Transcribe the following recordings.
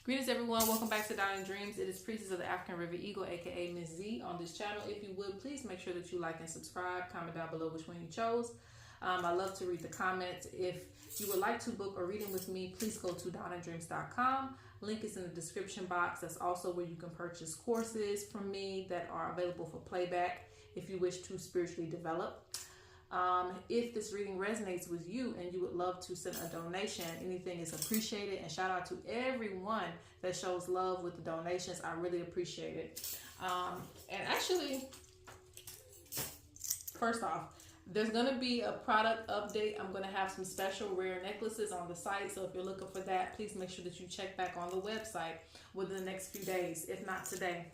Greetings everyone, welcome back to Dawning Dreams. It is Priestess of the African River Eagle, aka Ms.Z on this channel. If you would, please make sure that you like and subscribe. Comment down below which one you chose. I love to read the comments. If you would like to book a reading with me, please go to dawningdreams.com. Link is in the description box. That's also where you can purchase courses from me that are available for playback if you wish to spiritually develop. If this reading resonates with you and you would love to send a donation, anything is appreciated. And shout out to everyone that shows love with the donations. I really appreciate it. And actually, first off, there's going to be a product update. I'm going to have some special rare necklaces on the site. So if you're looking for that, please make sure that you check back on the website within the next few days, if not today.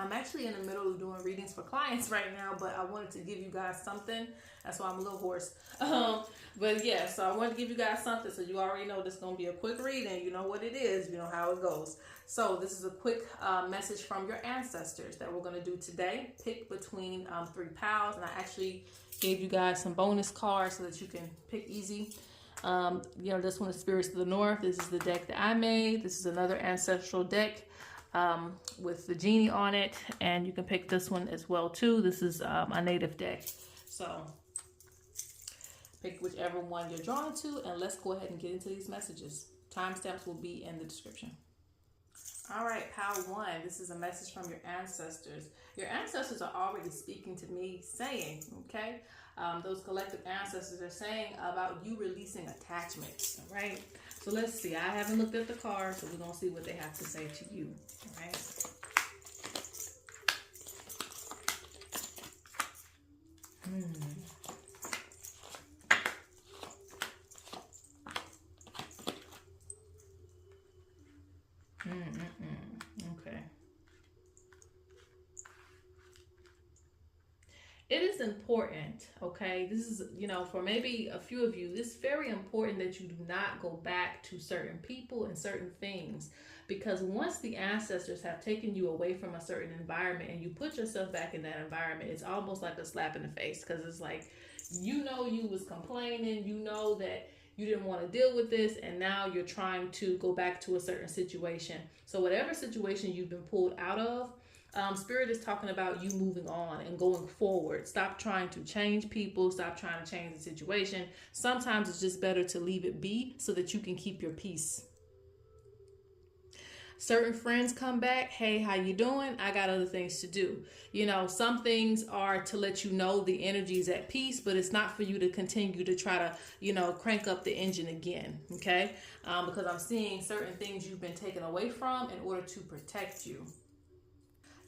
I'm actually in the middle of doing readings for clients right now, but I wanted to give you guys something. That's why I'm a little hoarse. But yeah, so I wanted to give you guys something. So you already know this is going to be a quick reading. You know what it is. You know how it goes. So this is a quick message from your ancestors that we're going to do today. Pick between 3 piles. And I actually gave you guys some bonus cards so that you can pick easy. This one is Spirits of the North. This is the deck that I made. This is another ancestral deck with the genie on it, and you can pick this one as well too. This is a native deck, so pick whichever one you're drawn to, and let's go ahead and get into these messages. Timestamps will be in the description. All right, pile 1. This is a message from your ancestors. Your ancestors are already speaking to me, saying, okay, those collective ancestors are saying about you releasing attachments. All right. So let's see. I haven't looked at the cards, so we're going to see what they have to say to you. All right. Okay. It is important, okay? This is, for maybe a few of you, it's very important that you do not go back to certain people and certain things, because once the ancestors have taken you away from a certain environment and you put yourself back in that environment, it's almost like a slap in the face, because it's like, you was complaining, that you didn't want to deal with this, and now you're trying to go back to a certain situation. So whatever situation you've been pulled out of, Spirit is talking about you moving on and going forward. Stop trying to change people. Stop trying to change the situation. Sometimes it's just better to leave it be so that you can keep your peace. Certain friends come back. Hey, how you doing? I got other things to do. Some things are to let you know the energy is at peace, but it's not for you to continue to try to, crank up the engine again. Okay. Because I'm seeing certain things you've been taken away from in order to protect you.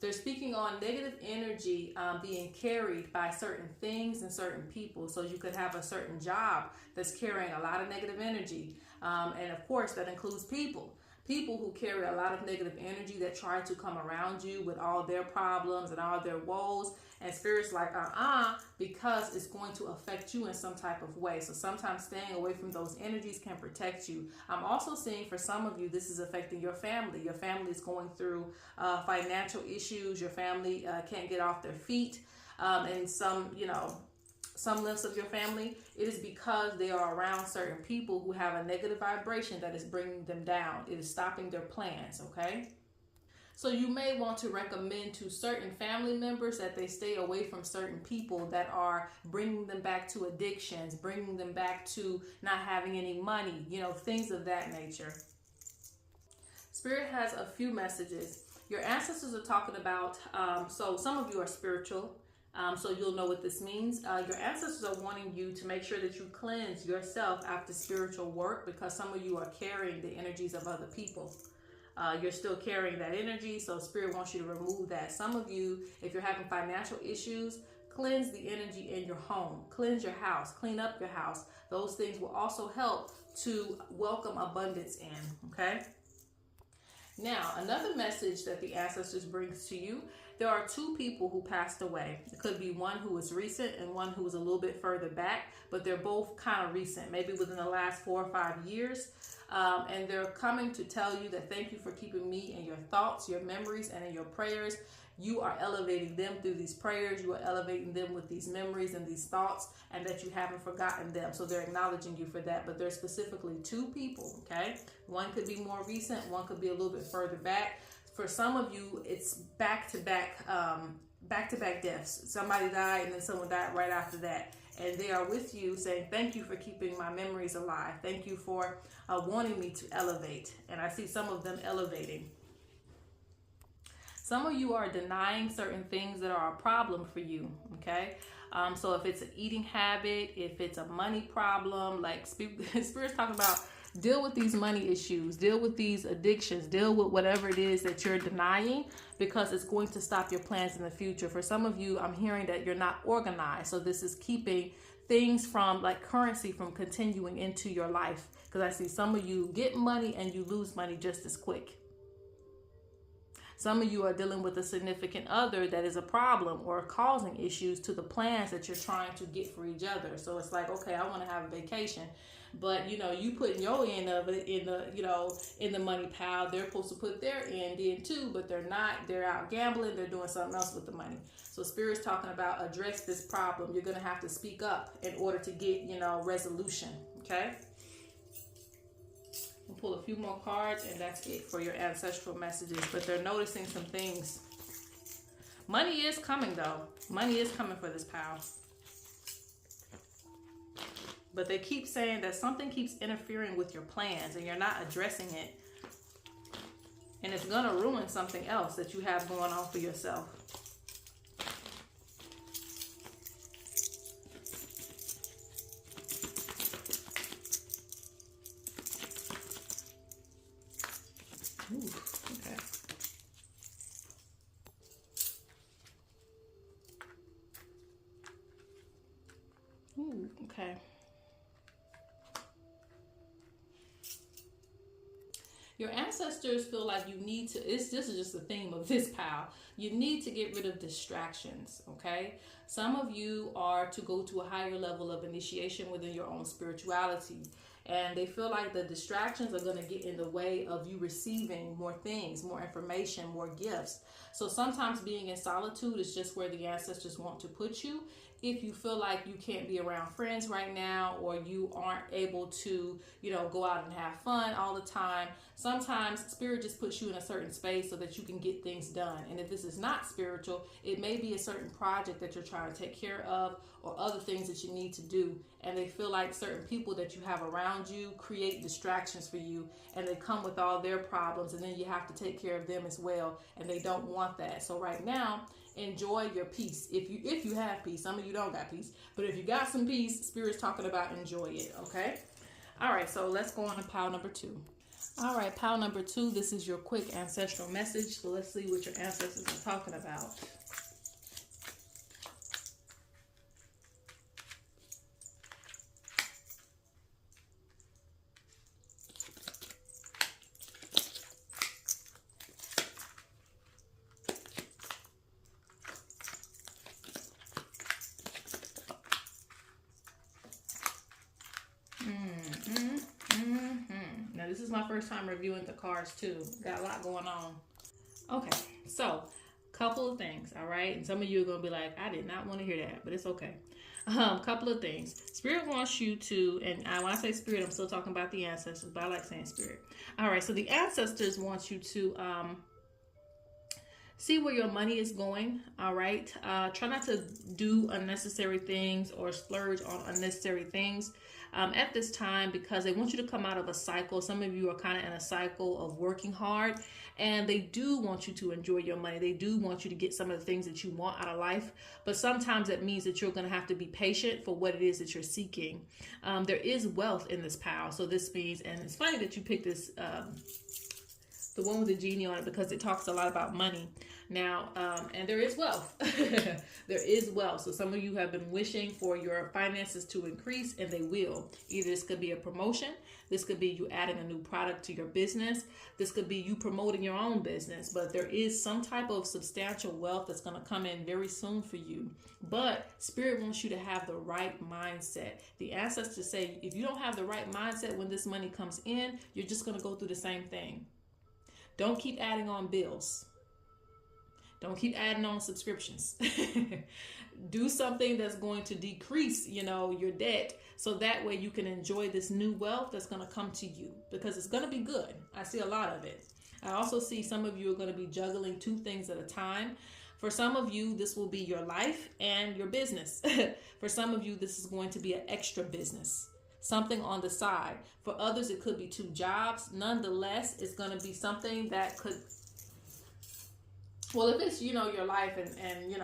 They're speaking on negative energy being carried by certain things and certain people. So you could have a certain job that's carrying a lot of negative energy. And of course, that includes people. People who carry a lot of negative energy that try to come around you with all their problems and all their woes. And Spirit's like, because it's going to affect you in some type of way. So sometimes staying away from those energies can protect you. I'm also seeing for some of you, this is affecting your family. Your family is going through financial issues. Your family can't get off their feet. And some lifts of your family, it is because they are around certain people who have a negative vibration that is bringing them down. It is stopping their plans, okay? So you may want to recommend to certain family members that they stay away from certain people that are bringing them back to addictions, bringing them back to not having any money, things of that nature. Spirit has a few messages. Your ancestors are talking about, so some of you are spiritual, so you'll know what this means. Your ancestors are wanting you to make sure that you cleanse yourself after spiritual work, because some of you are carrying the energies of other people. You're still carrying that energy, so Spirit wants you to remove that. Some of you, if you're having financial issues, cleanse the energy in your home. Cleanse your house. Clean up your house. Those things will also help to welcome abundance in, okay? Now, another message that the ancestors brings to you, there are 2 people who passed away. It could be one who was recent and one who was a little bit further back, but they're both kind of recent, maybe within the last 4 or 5 years. And they're coming to tell you that thank you for keeping me in your thoughts, your memories, and in your prayers. you are elevating them through these prayers. You are elevating them with these memories and these thoughts, and that you haven't forgotten them. So they're acknowledging you for that. But there's specifically 2 people, okay? One could be more recent, one could be a little bit further back. For some of you, it's back-to-back deaths. Somebody died and then someone died right after that. And they are with you saying, thank you for keeping my memories alive. Thank you for wanting me to elevate. And I see some of them elevating. Some of you are denying certain things that are a problem for you, okay? So if it's an eating habit, if it's a money problem, like Spirit's talking about, deal with these money issues, deal with these addictions, deal with whatever it is that you're denying, because it's going to stop your plans in the future. For some of you, I'm hearing that you're not organized. So this is keeping things from, like currency, from continuing into your life. Because I see some of you get money and you lose money just as quick. Some of you are dealing with a significant other that is a problem or causing issues to the plans that you're trying to get for each other. So it's like, okay, I want to have a vacation, but you putting your end of it in the money pile. They're supposed to put their end in too, but they're not. They're out gambling. They're doing something else with the money. So Spirit's talking about address this problem. You're going to have to speak up in order to get, resolution. Okay. We'll pull a few more cards, and that's it for your ancestral messages. But they're noticing some things. Money is coming, though. Money is coming for this pal. But they keep saying that something keeps interfering with your plans, and you're not addressing it. And it's going to ruin something else that you have going on for yourself. Ooh, okay. Ooh, okay. Your ancestors feel like you need to, this is just the theme of this pal. You need to get rid of distractions, okay? Some of you are to go to a higher level of initiation within your own spirituality. And they feel like the distractions are going to get in the way of you receiving more things, more information, more gifts. So sometimes being in solitude is just where the ancestors want to put you. If you feel like you can't be around friends right now, or you aren't able to, go out and have fun all the time, sometimes Spirit just puts you in a certain space so that you can get things done. And if this is not spiritual, it may be a certain project that you're trying to take care of, or other things that you need to do. And they feel like certain people that you have around you create distractions for you, and they come with all their problems, and then you have to take care of them as well, and they don't want that. So right now, enjoy your peace. If you have peace, some of you don't got peace, but if you got some peace, Spirit's talking about enjoy it, okay? All right, so let's go on to pile number 2. All right, pile number 2, this is your quick ancestral message. So let's see what your ancestors are talking about. Now, this is my first time reviewing the cards too. Got a lot going on. Okay, so couple of things, all right? And some of you are going to be like, I did not want to hear that, but it's okay. Couple of things. Spirit wants you to, and when I say Spirit, I'm still talking about the ancestors, but I like saying Spirit. All right, so the ancestors want you to see where your money is going, all right? Try not to do unnecessary things or splurge on unnecessary things at this time, because they want you to come out of a cycle. Some of you are kind of in a cycle of working hard, and they do want you to enjoy your money. They do want you to get some of the things that you want out of life, but sometimes that means that you're going to have to be patient for what it is that you're seeking. There is wealth in this pile, so this means, and it's funny that you picked this, the one with the genie on it, because it talks a lot about money. Now, and there is wealth. There is wealth. So some of you have been wishing for your finances to increase, and they will. Either this could be a promotion. This could be you adding a new product to your business. This could be you promoting your own business. But there is some type of substantial wealth that's going to come in very soon for you. But Spirit wants you to have the right mindset. The ancestors say if you don't have the right mindset when this money comes in, you're just going to go through the same thing. Don't keep adding on bills. Don't keep adding on subscriptions. Do something that's going to decrease, your debt, so that way you can enjoy this new wealth that's going to come to you, because it's going to be good. I see a lot of it. I also see some of you are going to be juggling two things at a time. For some of you, this will be your life and your business. For some of you, this is going to be an extra business, something on the side. For others, it could be two jobs. Nonetheless, it's going to be something that could, well, if it's, your life and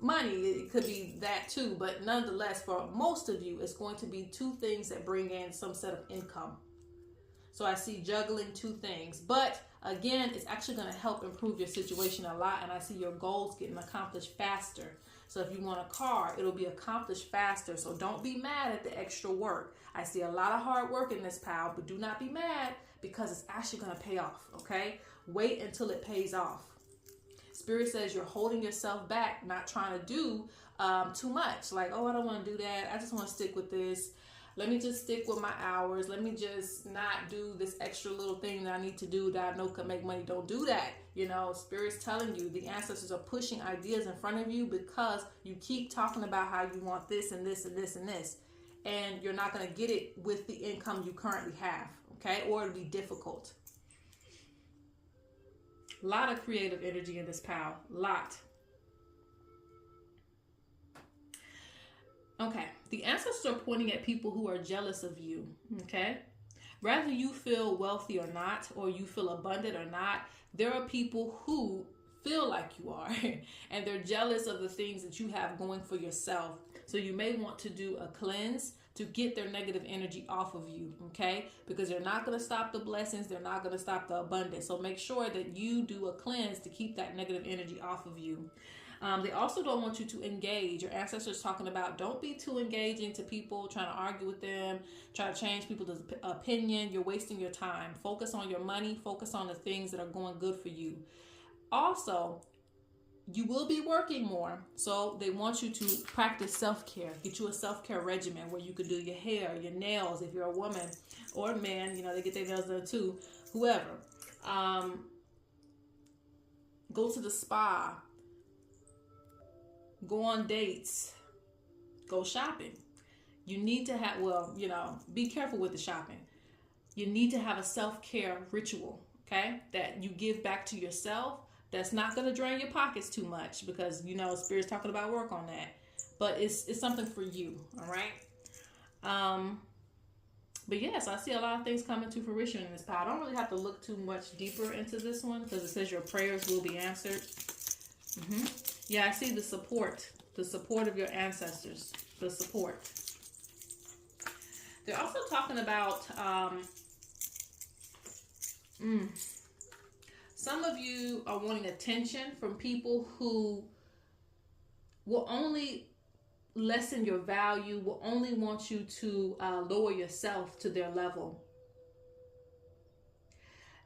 money, it could be that too. But nonetheless, for most of you, it's going to be two things that bring in some set of income. So I see juggling two things. But again, it's actually going to help improve your situation a lot. And I see your goals getting accomplished faster. So if you want a car, it'll be accomplished faster. So don't be mad at the extra work. I see a lot of hard work in this, pal, but do not be mad, because it's actually going to pay off, okay? Wait until it pays off. Spirit says you're holding yourself back, not trying to do too much. Like, oh, I don't want to do that. I just want to stick with this. Let me just stick with my hours. Let me just not do this extra little thing that I need to do that I know can make money. Don't do that. Spirit's telling you, the ancestors are pushing ideas in front of you because you keep talking about how you want this and this and this and this. And you're not going to get it with the income you currently have, okay? Or it'll be difficult. A lot of creative energy in this pal. Lot. Okay. The ancestors are pointing at people who are jealous of you, okay? Whether you feel wealthy or not, or you feel abundant or not, there are people who feel like you are, and they're jealous of the things that you have going for yourself. So you may want to do a cleanse to get their negative energy off of you, okay? Because they're not going to stop the blessings. They're not going to stop the abundance. So make sure that you do a cleanse to keep that negative energy off of you. They also don't want you to engage. Your ancestors talking about don't be too engaging to people, trying to argue with them, try to change people's opinion. You're wasting your time. Focus on your money. Focus on the things that are going good for you. Also, you will be working more, so they want you to practice self-care. Get you a self-care regimen where you could do your hair, your nails, if you're a woman or a man, they get their nails done too, whoever. Go to the spa. Go on dates. Go shopping. You need to have, be careful with the shopping. You need to have a self-care ritual, okay, that you give back to yourself. That's not going to drain your pockets too much, because, Spirit's talking about work on that. But it's something for you, all right? But yes, I see a lot of things coming to fruition in this pile. I don't really have to look too much deeper into this one, because it says your prayers will be answered. Yeah, I see the support of your ancestors, the support. They're also talking about some of you are wanting attention from people who will only lessen your value, will only want you to lower yourself to their level.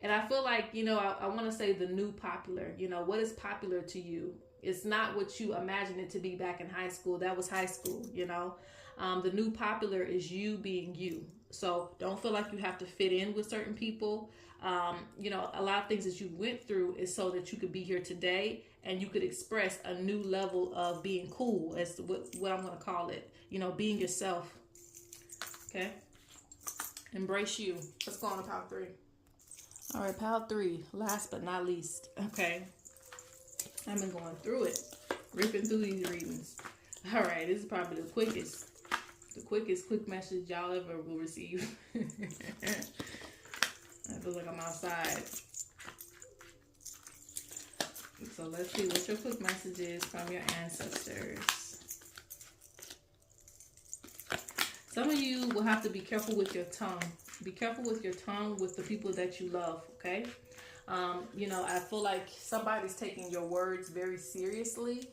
And I feel like, I want to say the new popular, what is popular to you? It's not what you imagined it to be back in high school. That was high school, The new popular is you being you. So don't feel like you have to fit in with certain people. A lot of things that you went through is so that you could be here today and you could express a new level of being cool, as to what I'm going to call it. Being yourself. Okay? Embrace you. Let's go on to pile 3. All right, pile 3. Last but not least. Okay? I've been going through it. Ripping through these readings. All right, this is probably the quickest quick message y'all ever will receive. I feel like I'm outside. So let's see what your quick message is from your ancestors. Some of you will have to be careful with your tongue. Be careful with your tongue with the people that you love, okay? I feel like somebody's taking your words very seriously.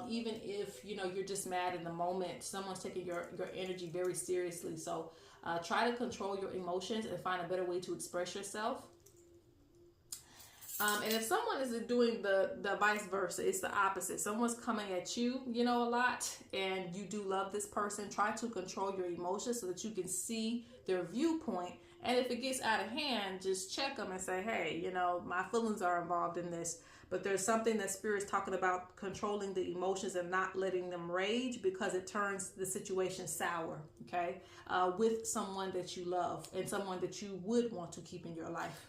Even if, you're just mad in the moment, someone's taking your energy very seriously. So try to control your emotions and find a better way to express yourself. And if someone is doing the vice versa, it's the opposite. Someone's coming at you, a lot, and you do love this person. Try to control your emotions so that you can see their viewpoint And if it gets out of hand, just check them and say, hey, you know, my feelings are involved in this. But there's something that Spirit's talking about, controlling the emotions and not letting them rage, because it turns the situation sour, okay? With someone that you love and someone that you would want to keep in your life.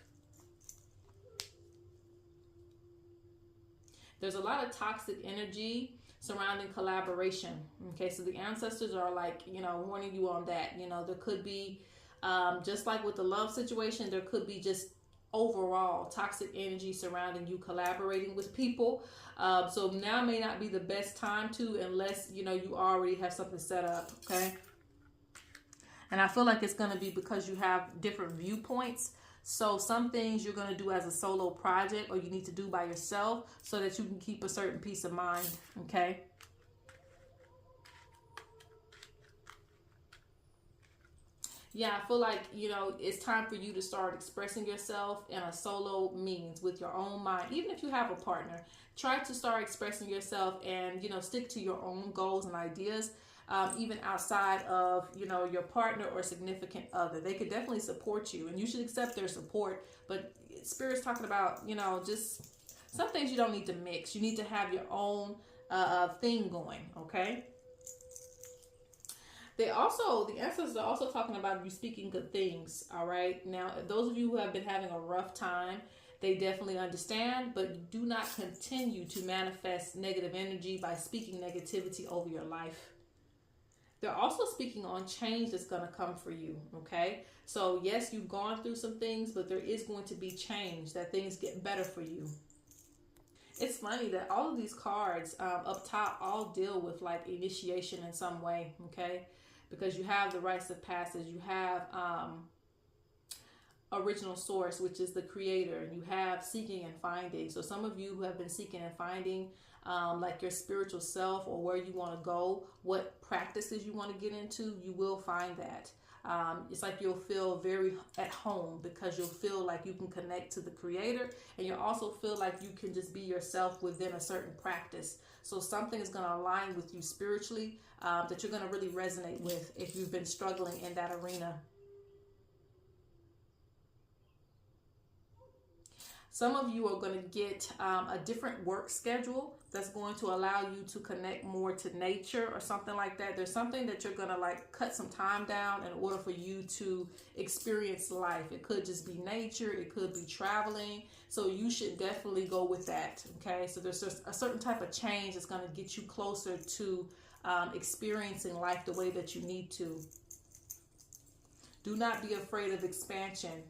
There's a lot of toxic energy surrounding collaboration, okay? So the ancestors are like, you know, warning you on that. You know, there could be, just like with the love situation, there could be just overall toxic energy surrounding you collaborating with people. So now may not be the best time to, unless, you know, you already have something set up, okay? And I feel like it's going to be because you have different viewpoints. So some things you're going to do as a solo project, or you need to do by yourself, so that you can keep a certain peace of mind, okay? Yeah, I feel like, you know, it's time for you to start expressing yourself in a solo means with your own mind. Even if you have a partner, try to start expressing yourself and, you know, stick to your own goals and ideas, even outside of, you know, your partner or significant other. They could definitely support you, and you should accept their support. But Spirit's talking about, you know, just some things you don't need to mix. You need to have your own thing going, okay? The ancestors are also talking about you speaking good things, all right? Now, those of you who have been having a rough time, they definitely understand, but do not continue to manifest negative energy by speaking negativity over your life. They're also speaking on change that's going to come for you, okay? So, yes, you've gone through some things, but there is going to be change, that things get better for you. It's funny that all of these cards up top all deal with like initiation in some way, okay? Because you have the rites of passage, you have original source, which is the creator, and you have seeking and finding. So some of you who have been seeking and finding like your spiritual self, or where you want to go, what practices you want to get into, you will find that. It's like you'll feel very at home, because you'll feel like you can connect to the creator, and you'll also feel like you can just be yourself within a certain practice. So something is going to align with you spiritually that you're going to really resonate with if you've been struggling in that arena. Some of you are going to get a different work schedule that's going to allow you to connect more to nature or something like that. There's something that you're going to like cut some time down in order for you to experience life. It could just be nature. It could be traveling. So you should definitely go with that. Okay. So there's just a certain type of change that's going to get you closer to experiencing life the way that you need to. Do not be afraid of expansion.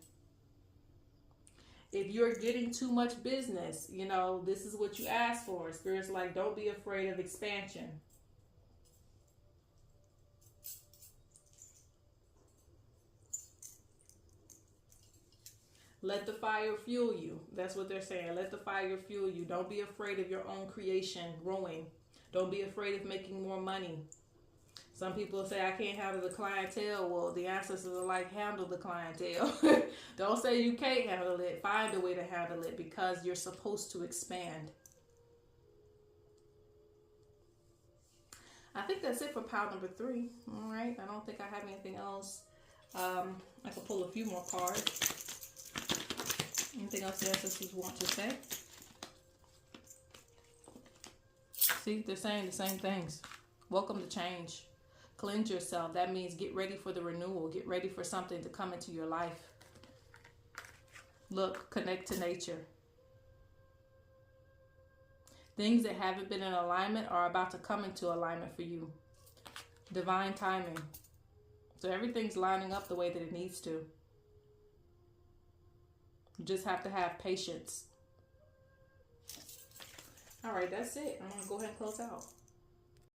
If you're getting too much business, you know, this is what you ask for. Spirit's like, don't be afraid of expansion. Let the fire fuel you. That's what they're saying. Let the fire fuel you. Don't be afraid of your own creation growing. Don't be afraid of making more money. Some people say, I can't handle the clientele. Well, the ancestors are like, handle the clientele. Don't say you can't handle it. Find a way to handle it, because you're supposed to expand. I think that's it for pile number 3. All right. I don't think I have anything else. I can pull a few more cards. Anything else the ancestors want to say? See, they're saying the same things. Welcome to change. Cleanse yourself. That means get ready for the renewal. Get ready for something to come into your life. Look, connect to nature. Things that haven't been in alignment are about to come into alignment for you. Divine timing. So everything's lining up the way that it needs to. You just have to have patience. All right, that's it. I'm going to go ahead and close out.